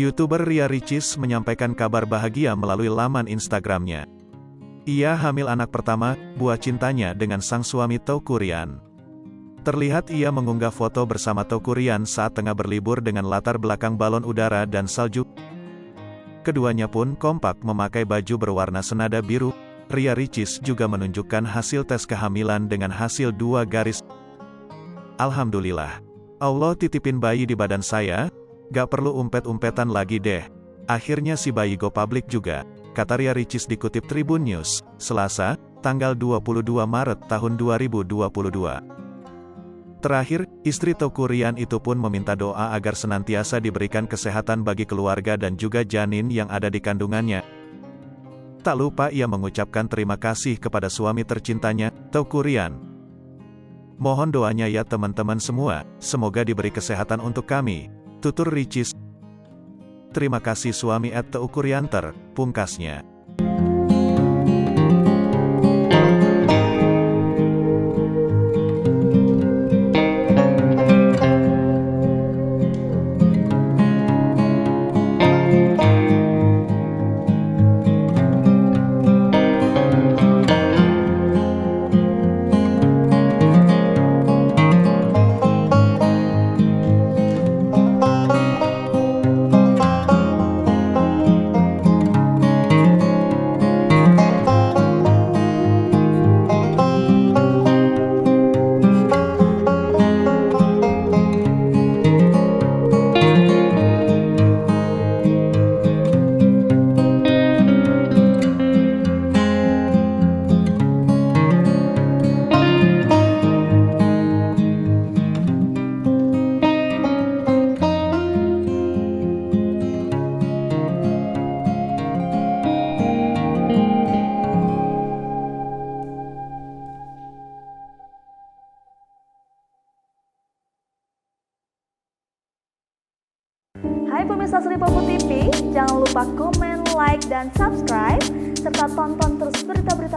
YouTuber Ria Ricis menyampaikan kabar bahagia melalui laman Instagramnya. Ia hamil anak pertama, buah cintanya dengan sang suami Teuku Ryan. Terlihat ia mengunggah foto bersama Teuku Ryan saat tengah berlibur dengan latar belakang balon udara dan salju. Keduanya pun kompak memakai baju berwarna senada biru. Ria Ricis juga menunjukkan hasil tes kehamilan dengan hasil 2 garis. Alhamdulillah. Allah titipin bayi di badan saya, gak perlu umpet-umpetan lagi deh. Akhirnya si bayi go public juga, kata Ria Ricis dikutip Tribun News, Selasa, tanggal 22 Maret tahun 2022. Terakhir, istri Teuku Ryan itu pun meminta doa agar senantiasa diberikan kesehatan bagi keluarga dan juga janin yang ada di kandungannya. Tak lupa ia mengucapkan terima kasih kepada suami tercintanya, Teuku Ryan. Mohon doanya ya teman-teman semua, semoga diberi kesehatan untuk kami, tutur Ricis. Terima kasih suami @Teuku Ryanter, pungkasnya. Hai pemirsa Sri Popo TV, jangan lupa komen, like, dan subscribe, serta tonton terus berita-berita